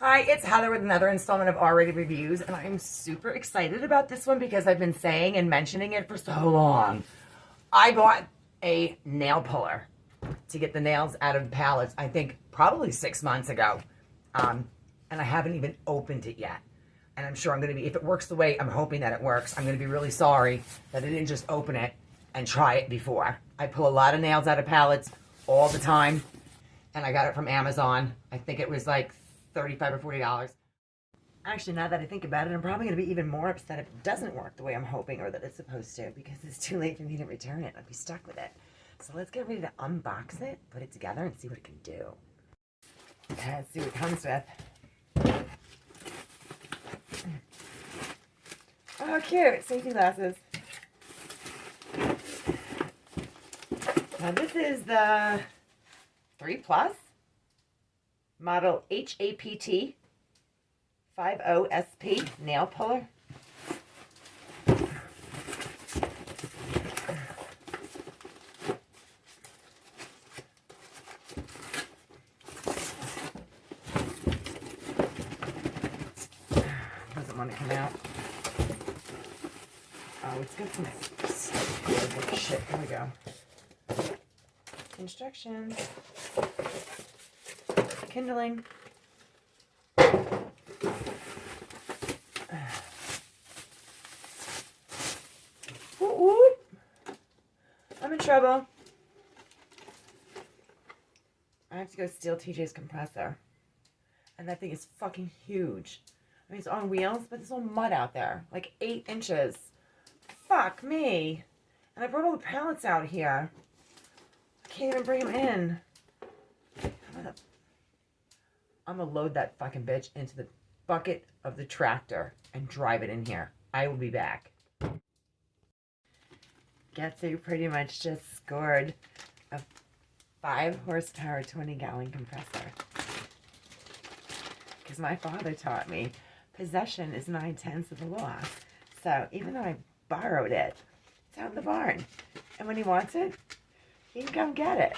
Hi, it's Heather with another installment of R-Rated Reviews, and I'm super excited about this one because I've been saying and mentioning it for so long. I bought a nail puller to get the nails out of the pallets, I think probably 6 months ago, and I haven't even opened it yet. And I'm sure I'm going to be, if it works the way I'm hoping that it works, I'm going to be really sorry that I didn't just open it and try it before. I pull a lot of nails out of pallets all the time, and I got it from Amazon. I think it was like $35 or $40. Actually, now that I think about it, I'm probably going to be even more upset if it doesn't work the way I'm hoping or that it's supposed to, because it's too late for me to return it. I'll be stuck with it. So let's get ready to unbox it, put it together, and see what it can do. Okay, let's see what it comes with. Oh, cute. Safety glasses. Now, this is the 3 Plus model HAPT 50SP nail puller. Doesn't want to come out. Oh, it's got some shit. Here we go. Instructions. Kindling. Whoop, whoop. I'm in trouble. I have to go steal TJ's compressor. And that thing is fucking huge. I mean, it's on wheels, but there's all mud out there. Like 8 inches. Fuck me. And I brought all the pallets out here. I can't even bring them in. I'm gonna load that fucking bitch into the bucket of the tractor and drive it in here. I will be back. Getsu pretty much just scored a 5 horsepower, 20-gallon compressor. Because my father taught me possession is 9/10 of the law. So even though I borrowed it, it's out in the barn. And when he wants it, he can come get it.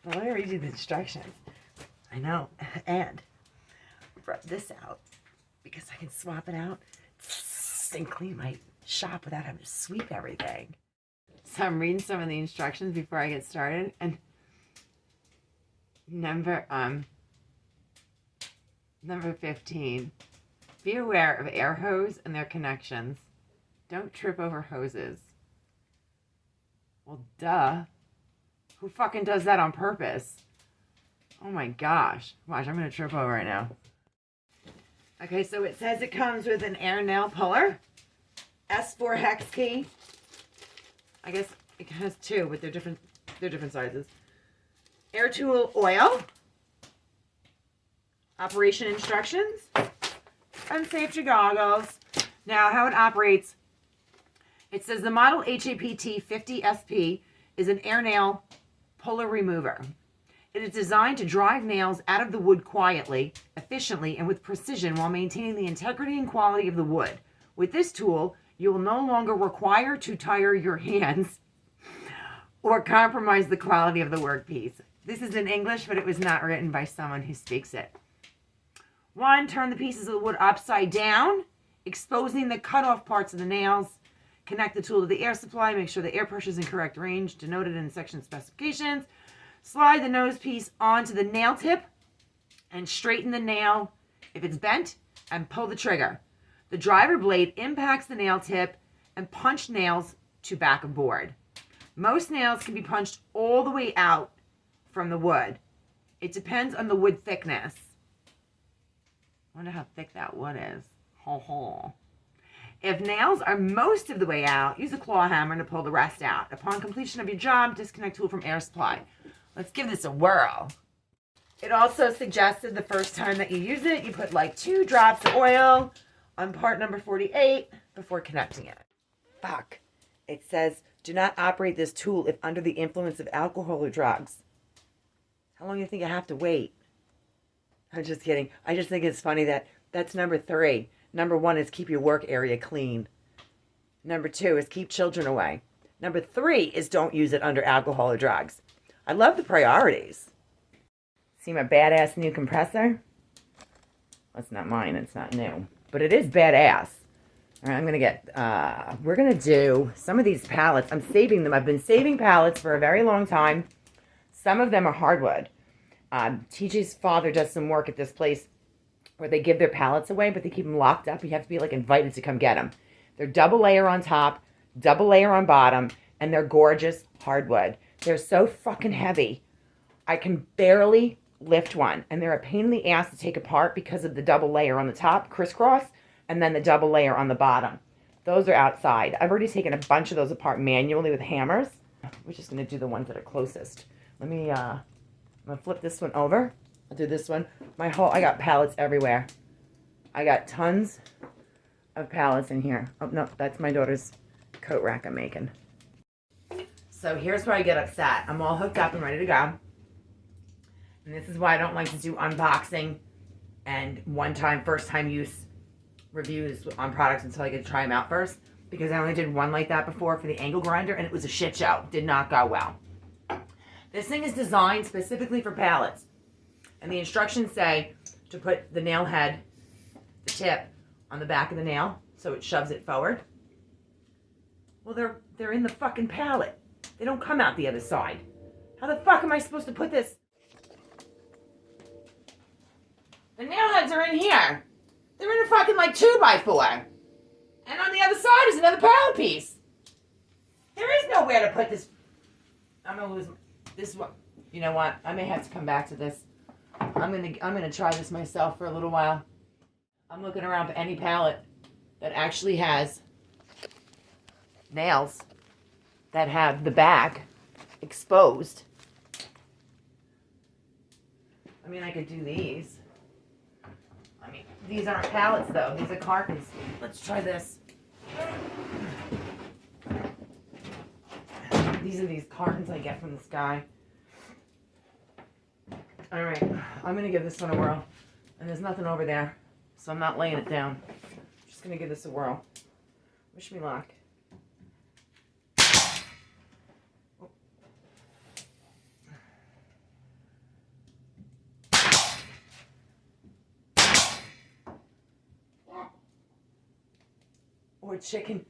Well, let me read you the instructions. I know. And I brought this out because I can swap it out and clean my shop without having to sweep everything. So I'm reading some of the instructions before I get started. And number 15. Be aware of air hose and their connections. Don't trip over hoses. Well, duh. Who fucking does that on purpose? Oh my gosh. Watch, I'm going to trip over right now. Okay, so it says it comes with an air nail puller. S4 hex key. I guess it has 2, but they're different sizes. Air tool oil. Operation instructions. And safety goggles. Now, how it operates. It says the model HAPT 50SP is an air nail puller remover. It is designed to drive nails out of the wood quietly, efficiently, and with precision while maintaining the integrity and quality of the wood. With this tool, you will no longer require to tire your hands or compromise the quality of the workpiece. This is in English, but it was not written by someone who speaks it. 1, turn the pieces of the wood upside down, exposing the cut-off parts of the nails. Connect the tool to the air supply. Make sure the air pressure is in correct range, denoted in section specifications. Slide the nose piece onto the nail tip and straighten the nail if it's bent and pull the trigger. The driver blade impacts the nail tip and punch nails to back of board. Most nails can be punched all the way out from the wood. It depends on the wood thickness. I wonder how thick that wood is. Ho ho. If nails are most of the way out, use a claw hammer to pull the rest out. Upon completion of your job, disconnect tool from air supply. Let's give this a whirl. It also suggested the first time that you use it, you put like 2 drops of oil on part number 48 before connecting it. Fuck. It says, do not operate this tool if under the influence of alcohol or drugs. How long do you think I have to wait? I'm just kidding. I just think it's funny that that's number 3. Number 1 is keep your work area clean. Number 2 is keep children away. Number 3 is don't use it under alcohol or drugs. I love the priorities. See my badass new compressor? That's not mine. It's not new. But it is badass. All right, I'm going to get, we're going to do some of these pallets. I'm saving them. I've been saving pallets for a very long time. Some of them are hardwood. TJ's father does some work at this place where they give their pallets away, but they keep them locked up. You have to be like invited to come get them. They're double layer on top, double layer on bottom, and they're gorgeous hardwood. They're so fucking heavy. I can barely lift one, and they're a pain in the ass to take apart because of the double layer on the top, crisscross, and then the double layer on the bottom. Those are outside. I've already taken a bunch of those apart manually with hammers. We're just going to do the ones that are closest. Let me, I'm going to flip this one over. I'll do this one. I got pallets everywhere. I got tons of pallets in here. Oh, no, that's my daughter's coat rack I'm making. So here's where I get upset. I'm all hooked up and ready to go. And this is why I don't like to do unboxing and one-time, first-time use reviews on products until I get to try them out first. Because I only did one like that before for the angle grinder, and it was a shit show. Did not go well. This thing is designed specifically for pallets. And the instructions say to put the nail head, the tip, on the back of the nail so it shoves it forward. Well, they're in the fucking pallet. They don't come out the other side. How the fuck am I supposed to put this? The nail heads are in here. They're in a fucking like 2x4. And on the other side is another pallet piece. There is nowhere to put this. I'm gonna lose this one. You know what? I may have to come back to this. I'm gonna try this myself for a little while. I'm looking around for any pallet that actually has nails that have the back exposed. I mean, I could do these. I mean, these aren't pallets though. These are cartons. Let's try this. These are these cartons I get from this guy. All right, I'm gonna give this one a whirl. And there's nothing over there, so I'm not laying it down. I'm just gonna give this a whirl. Wish me luck. Or a chicken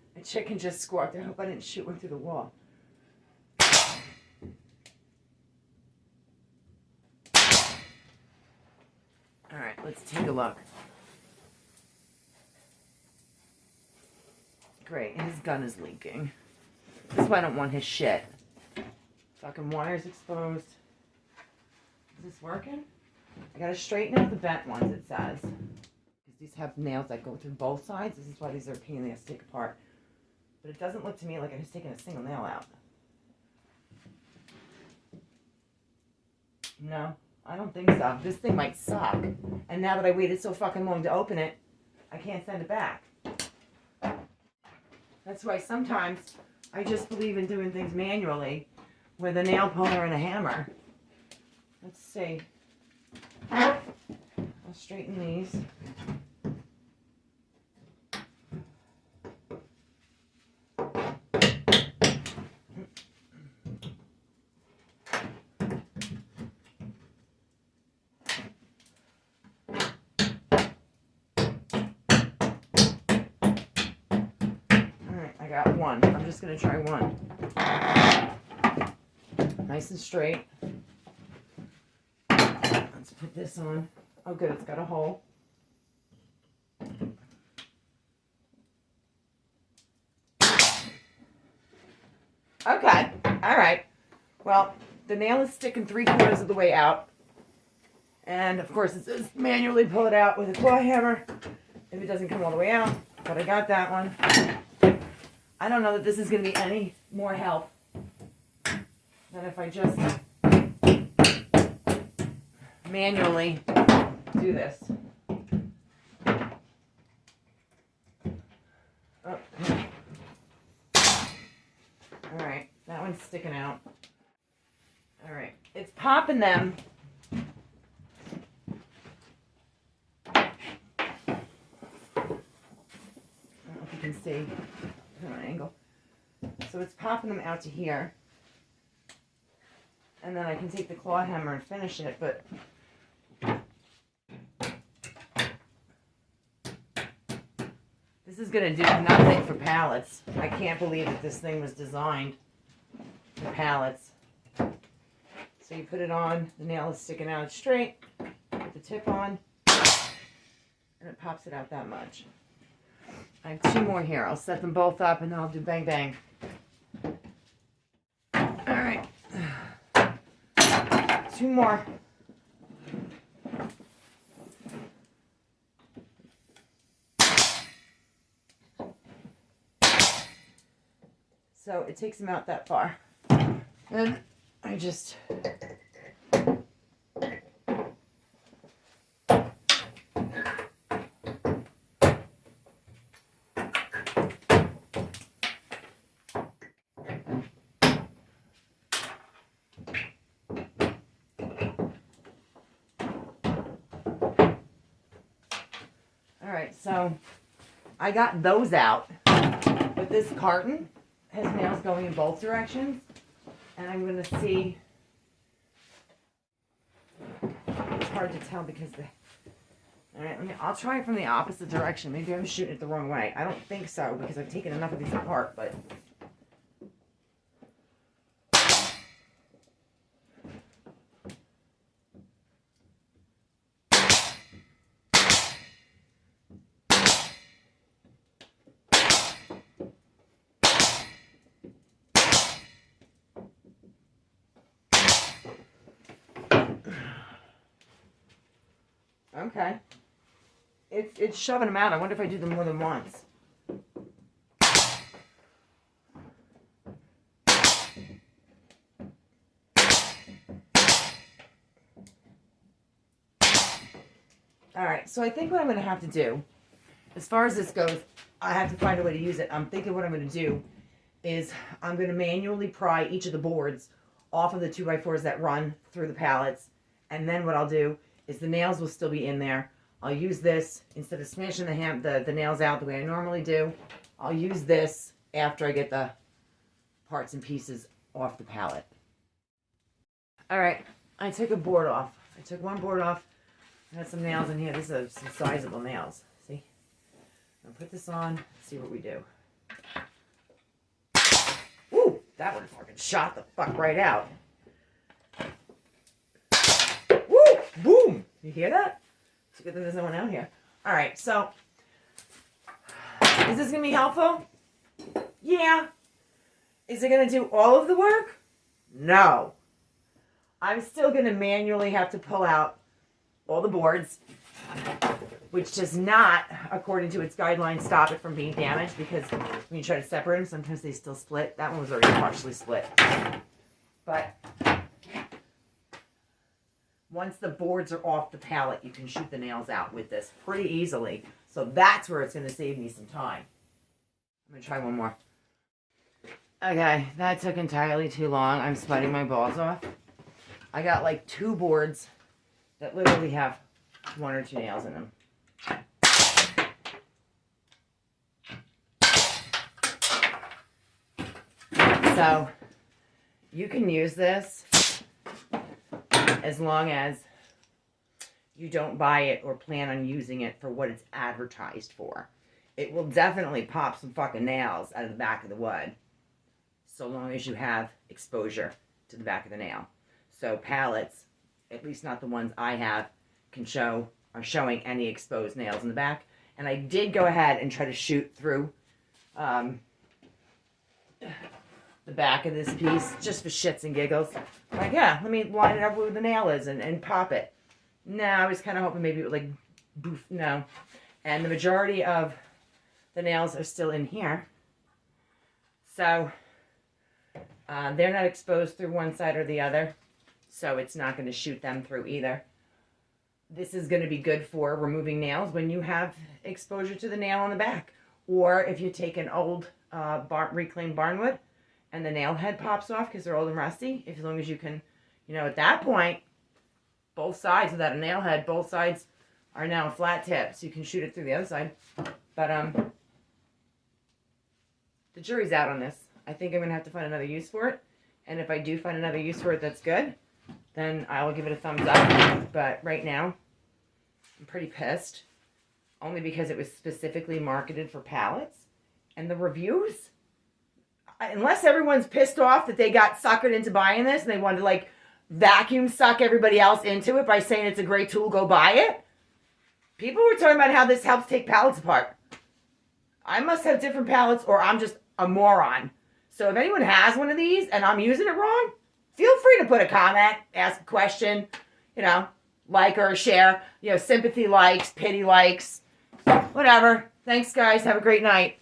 just squawked. I hope I didn't shoot one through the wall. All right, let's take a look. Great, his gun is leaking. That's why I don't want his shit. Fucking wires exposed. Is this working? I gotta straighten out the bent ones, it says. These have nails that go through both sides. This is why these are a pain in the ass to take apart. But it doesn't look to me like I'm just taking a single nail out. No, I don't think so. This thing might suck. And now that I waited so fucking long to open it, I can't send it back. That's why sometimes I just believe in doing things manually with a nail puller and a hammer. Let's see. I'll straighten these. I got one. I'm just going to try one. Nice and straight. Let's put this on. Oh, good. It's got a hole. Okay. All right. Well, the nail is sticking 3/4 of the way out. And, of course, it says manually pull it out with a claw hammer if it doesn't come all the way out. But I got that one. I don't know that this is going to be any more help than if I just manually do this. Oh. All right, that one's sticking out. All right, it's popping them. I don't know if you can see. On an angle. So it's popping them out to here. And then I can take the claw hammer and finish it, but This is going to do nothing for pallets. I can't believe that this thing was designed for pallets. So you put it on, the nail is sticking out straight, put the tip on, and it pops it out that much. I have 2 more here. I'll set them both up and then I'll do bang bang. Alright. 2 more. So it takes them out that far. Then I just so I got those out, but this carton has nails going in both directions, and I'm going to see, it's hard to tell because alright, I'll try it from the opposite direction. Maybe I'm shooting it the wrong way. I don't think so because I've taken enough of these apart, but okay. It's shoving them out. I wonder if I do them more than once. Alright, so I think what I'm going to have to do, as far as this goes, I have to find a way to use it. I'm thinking what I'm going to do is I'm going to manually pry each of the boards off of the 2x4s that run through the pallets. And then what I'll do is the nails will still be in there. I'll use this, instead of smashing the nails out the way I normally do, I'll use this after I get the parts and pieces off the pallet. Alright, I took a board off. I took one board off. I had some nails in here. These are some sizable nails. See? I'll put this on, see what we do. Ooh, that one fucking shot the fuck right out. Woo! Boom! You hear that? It's good that there's no one out here. Alright, so is this going to be helpful? Yeah. Is it going to do all of the work? No. I'm still going to manually have to pull out all the boards, which does not, according to its guidelines, stop it from being damaged, because when you try to separate them, sometimes they still split. That one was already partially split. But once the boards are off the pallet, you can shoot the nails out with this pretty easily. So that's where it's going to save me some time. I'm going to try one more. Okay, that took entirely too long. I'm sweating my balls off. I got like 2 boards that literally have 1 or 2 nails in them. So you can use this as long as you don't buy it or plan on using it for what it's advertised for. It will definitely pop some fucking nails out of the back of the wood, so long as you have exposure to the back of the nail. So pallets, at least not the ones I have, are showing any exposed nails in the back. And I did go ahead and try to shoot through the back of this piece just for shits and giggles. Like, yeah, let me line it up where the nail is and pop it. No, I was kind of hoping maybe it would like boof. No. And the majority of the nails are still in here. So they're not exposed through one side or the other. So it's not going to shoot them through either. This is going to be good for removing nails when you have exposure to the nail on the back. Or if you take an old reclaimed barnwood and the nail head pops off because they're old and rusty, as long as you can, at that point, both sides without a nail head, both sides are now a flat tip, so you can shoot it through the other side. But the jury's out on this. I think I'm going to have to find another use for it. And if I do find another use for it that's good, then I will give it a thumbs up. But right now, I'm pretty pissed only because it was specifically marketed for pallets. And the reviews, unless everyone's pissed off that they got suckered into buying this and they wanted to like vacuum suck everybody else into it by saying it's a great tool, go buy it. People were talking about how this helps take pallets apart. I must have different pallets or I'm just a moron. So if anyone has one of these and I'm using it wrong, feel free to put a comment, ask a question, you know, like or share, you know, sympathy likes, pity likes, whatever. Thanks, guys. Have a great night.